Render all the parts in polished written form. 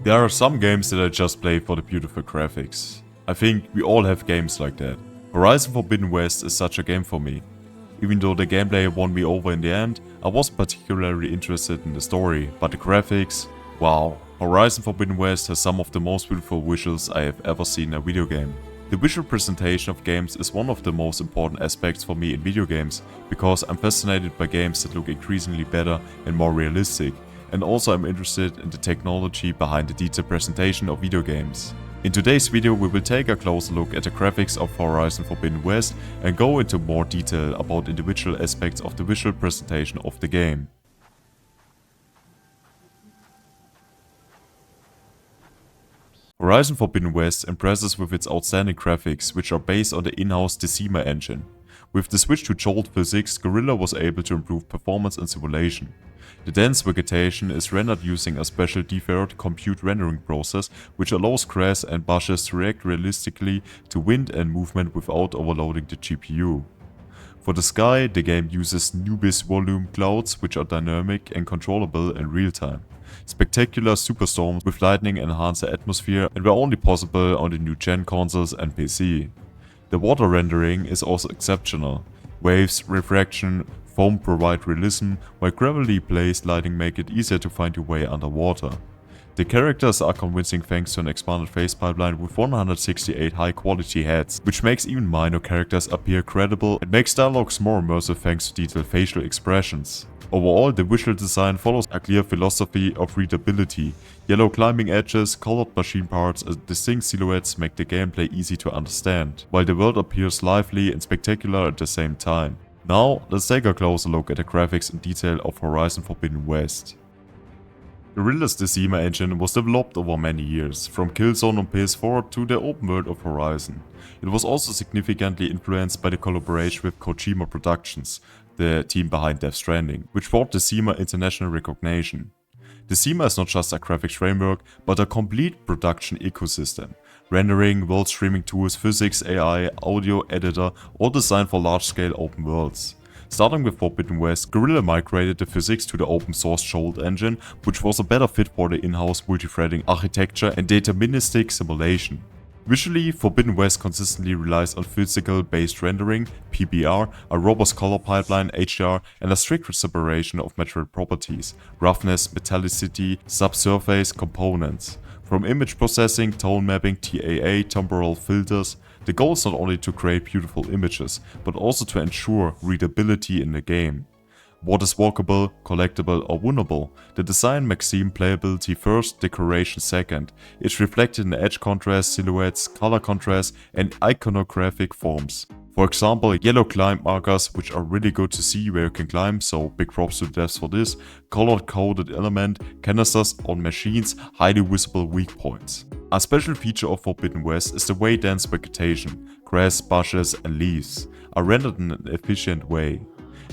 There are some games that I just play for the beautiful graphics. I think we all have games like that. Horizon Forbidden West is such a game for me. Even though the gameplay won me over in the end, I wasn't particularly interested in the story, but the graphics, wow. Horizon Forbidden West has some of the most beautiful visuals I have ever seen in a video game. The visual presentation of games is one of the most important aspects for me in video games, because I'm fascinated by games that look increasingly better and more realistic, and also I'm interested in the technology behind the detailed presentation of video games. In today's video we will take a closer look at the graphics of Horizon Forbidden West and go into more detail about individual aspects of the visual presentation of the game. Horizon Forbidden West impresses with its outstanding graphics, which are based on the in-house Decima engine. With the switch to Jolt physics, Guerrilla was able to improve performance and simulation. The dense vegetation is rendered using a special deferred compute rendering process, which allows grass and bushes to react realistically to wind and movement without overloading the GPU. For the sky, the game uses Nubis volume clouds, which are dynamic and controllable in real time. Spectacular superstorms with lightning enhance the atmosphere and were only possible on the new gen consoles and PC. The water rendering is also exceptional. Waves, refraction, foam provide realism, while gravelly placed lighting make it easier to find your way underwater. The characters are convincing thanks to an expanded face pipeline with 168 high quality heads, which makes even minor characters appear credible and makes dialogues more immersive thanks to detailed facial expressions. Overall, the visual design follows a clear philosophy of readability. Yellow climbing edges, colored machine parts and distinct silhouettes make the gameplay easy to understand, while the world appears lively and spectacular at the same time. Now, let's take a closer look at the graphics and detail of Horizon Forbidden West. Guerrilla's Decima engine was developed over many years, from Killzone on PS4 to the open world of Horizon. It was also significantly influenced by the collaboration with Kojima Productions, the team behind Death Stranding, which brought Decima international recognition. Decima is not just a graphics framework, but a complete production ecosystem. Rendering, world streaming tools, physics, AI, audio editor, all designed for large-scale open worlds. Starting with Forbidden West, Guerrilla migrated the physics to the open source Jolt engine, which was a better fit for the in-house multi-threading architecture and deterministic simulation. Visually, Forbidden West consistently relies on physical-based rendering, PBR, a robust color pipeline, HDR, and a strict separation of material properties, roughness, metallicity, subsurface components. From image processing, tone mapping, TAA, temporal filters, the goal is not only to create beautiful images, but also to ensure readability in the game. What is walkable, collectible or winnable? The design maxim playability first, decoration second. It's reflected in edge contrast, silhouettes, color contrast and iconographic forms. For example, yellow climb markers, which are really good to see where you can climb, so big props to the devs for this. Colored coded element, canisters on machines, highly visible weak points. A special feature of Forbidden West is the way dense vegetation, grass, bushes and leaves are rendered in an efficient way.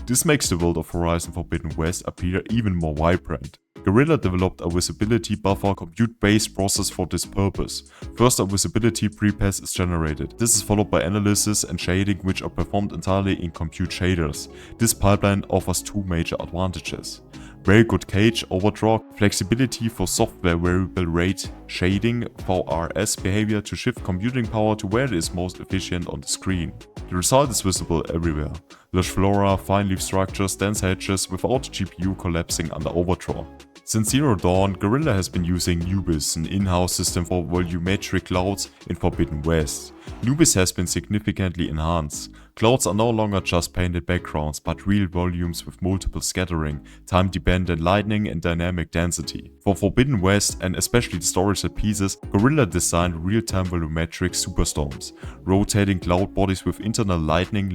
This makes the world of Horizon Forbidden West appear even more vibrant. Guerrilla developed a visibility buffer compute-based process for this purpose. First, a visibility prepass is generated. This is followed by analysis and shading, which are performed entirely in compute shaders. This pipeline offers two major advantages. Very good cache overdraw, flexibility for software variable rate shading, VRS behavior to shift computing power to where it is most efficient on the screen. The result is visible everywhere. Lush flora, fine leaf structures, dense hedges without the GPU collapsing under overdraw. Since Zero Dawn, Guerrilla has been using Nubis, an in-house system for volumetric clouds in Forbidden West. Nubis has been significantly enhanced. Clouds are no longer just painted backgrounds, but real volumes with multiple scattering, time-dependent lighting and dynamic density. For Forbidden West, and especially the storage set pieces, Guerrilla designed real-time volumetric superstorms, rotating cloud bodies with internal lightning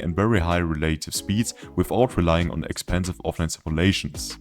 and very high relative speeds without relying on expensive offline simulations.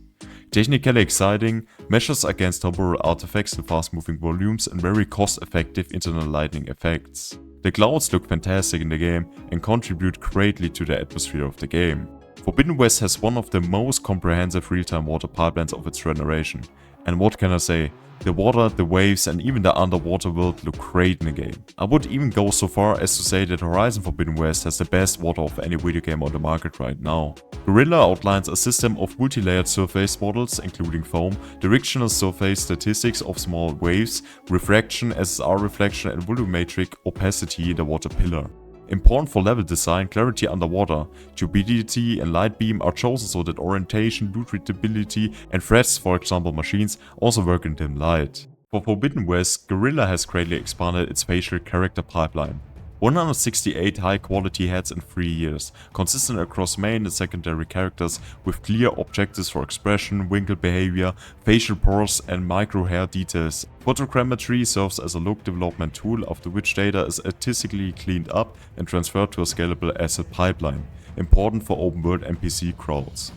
Technically exciting, measures against temporal artifacts and fast-moving volumes and very cost-effective internal lighting effects. The clouds look fantastic in the game and contribute greatly to the atmosphere of the game. Forbidden West has one of the most comprehensive real-time water pipelines of its generation. And what can I say? The water, the waves and even the underwater world look great in the game. I would even go so far as to say that Horizon Forbidden West has the best water of any video game on the market right now. Guerrilla outlines a system of multi-layered surface models including foam, directional surface statistics of small waves, refraction, SSR reflection and volumetric opacity in the water pillar. Important for level design, clarity underwater, turbidity and light beam are chosen so that orientation, loot readability and threats, for example machines, also work in dim light. For Forbidden West, Guerrilla has greatly expanded its facial character pipeline. 168 high quality heads in 3 years, consistent across main and secondary characters with clear objectives for expression, wrinkle behavior, facial pores and micro hair details. Photogrammetry serves as a look development tool after which data is artistically cleaned up and transferred to a scalable asset pipeline, important for open world NPC crawls.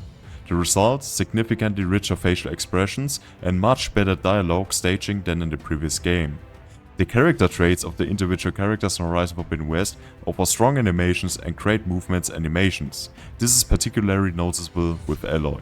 The result? Significantly richer facial expressions and much better dialogue staging than in the previous game. The character traits of the individual characters in Horizon Forbidden West offer strong animations and great movements animations. This is particularly noticeable with Alloy.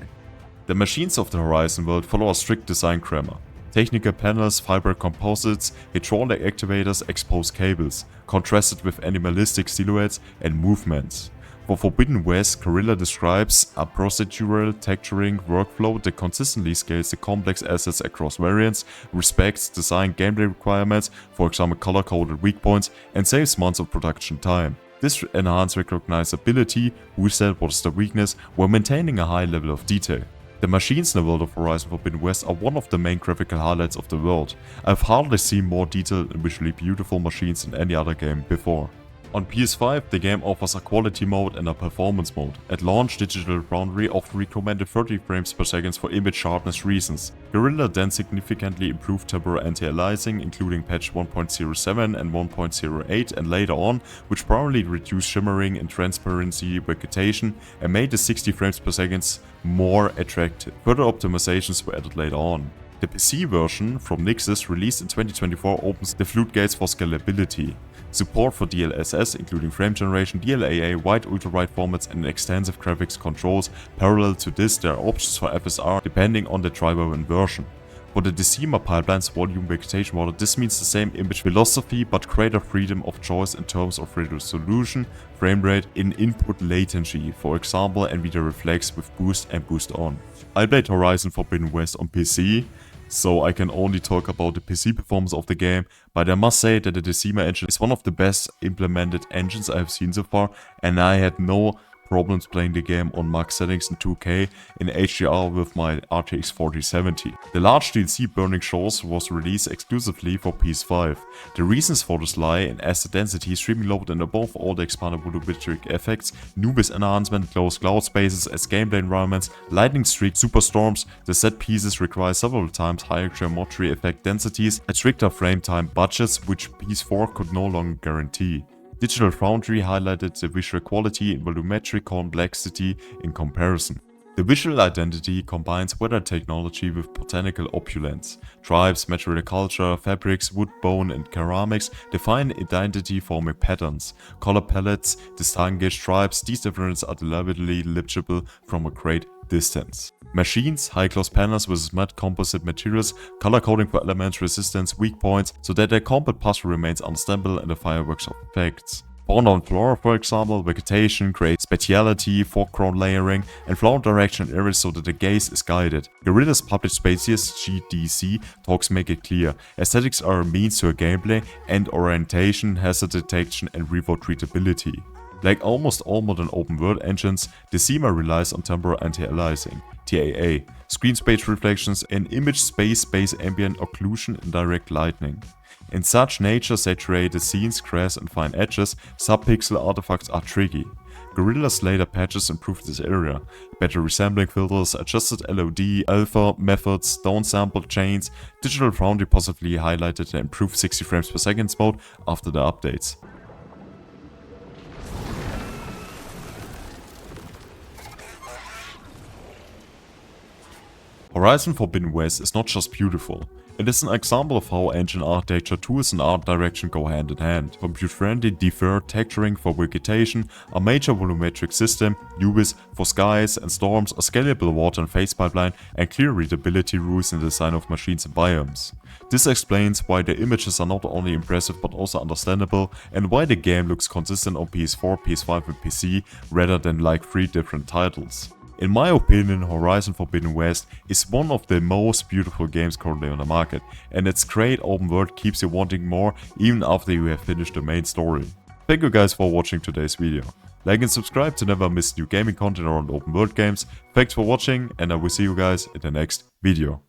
The machines of the Horizon world follow a strict design grammar. Technical panels, fiber composites, hydraulic activators, exposed cables, contrasted with animalistic silhouettes and movements. For Forbidden West, Guerrilla describes a procedural texturing workflow that consistently scales the complex assets across variants, respects design gameplay requirements, for example color-coded weak points, and saves months of production time. This enhances recognizability, who said what is the weakness, while maintaining a high level of detail. The machines in the world of Horizon Forbidden West are one of the main graphical highlights of the world. I've hardly seen more detailed and visually beautiful machines in any other game before. On PS5, the game offers a quality mode and a performance mode. At launch, Digital Foundry often recommended 30 frames per second for image sharpness reasons. Guerrilla then significantly improved temporal anti-aliasing, including patch 1.07 and 1.08 and later on, which primarily reduced shimmering and transparency vegetation and made the 60 frames per second more attractive. Further optimizations were added later on. The PC version from Nixxes released in 2024 opens the floodgates for scalability. Support for DLSS including frame generation, DLAA, wide ultra-wide formats and extensive graphics controls. Parallel to this, there are options for FSR depending on the driver and version. For the Decima pipeline's volume vegetation model, this means the same image philosophy but greater freedom of choice in terms of resolution, frame rate, and input latency, for example NVIDIA Reflex with boost and boost on. I played Horizon Forbidden West on PC, so I can only talk about the PC performance of the game, but I must say that the Decima engine is one of the best implemented engines I have seen so far, and I had no problems playing the game on max settings in 2K in HDR with my RTX 4070. The large DLC Burning Shores was released exclusively for PS5. The reasons for this lie in asset density, streaming load and above all the expanded volumetric effects, Nubis enhancement, closed cloud spaces as gameplay environments, lightning streak, superstorms, the set pieces require several times higher geometry effect densities and stricter frame time budgets which PS4 could no longer guarantee. Digital Foundry highlighted the visual quality and volumetric complexity in comparison. The visual identity combines weather technology with botanical opulence. Tribes, material culture, fabrics, wood, bone and ceramics define identity forming patterns. Color palettes distinguish tribes, these differences are deliberately legible from a great distance. Machines, high-gloss panels with matte composite materials, color coding for elements, resistance, weak points, so that their compact puzzle remains unstable and the fireworks of effects. Fauna and flora, for example, vegetation creates spatiality, foreground layering, and flower direction areas so that the gaze is guided. Guerrilla's published Spacious GDC talks make it clear. Aesthetics are a means to a gameplay, and orientation, hazard detection, and remote readability. Like almost all modern open-world engines, Decima relies on temporal anti-aliasing, TAA, screen space reflections, and image space ambient occlusion and direct lighting. In such nature-saturated scenes, grass and fine edges, subpixel artifacts are tricky. Guerrilla's later patches improved this area. Better resampling filters, adjusted LOD, alpha methods, downsample chains. Digital Foundry possibly highlighted the improved 60 frames per second mode after the updates. Horizon Forbidden West is not just beautiful, it is an example of how engine architecture, tools and art direction go hand in hand. Computer-friendly deferred texturing for vegetation, a major volumetric system, UVs for skies and storms, a scalable water and phase pipeline, and clear readability rules in the design of machines and biomes. This explains why the images are not only impressive but also understandable, and why the game looks consistent on PS4, PS5 and PC rather than like 3 different titles. In my opinion, Horizon Forbidden West is one of the most beautiful games currently on the market, and its great open world keeps you wanting more even after you have finished the main story. Thank you guys for watching today's video. Like and subscribe to never miss new gaming content around open world games. Thanks for watching, and I will see you guys in the next video.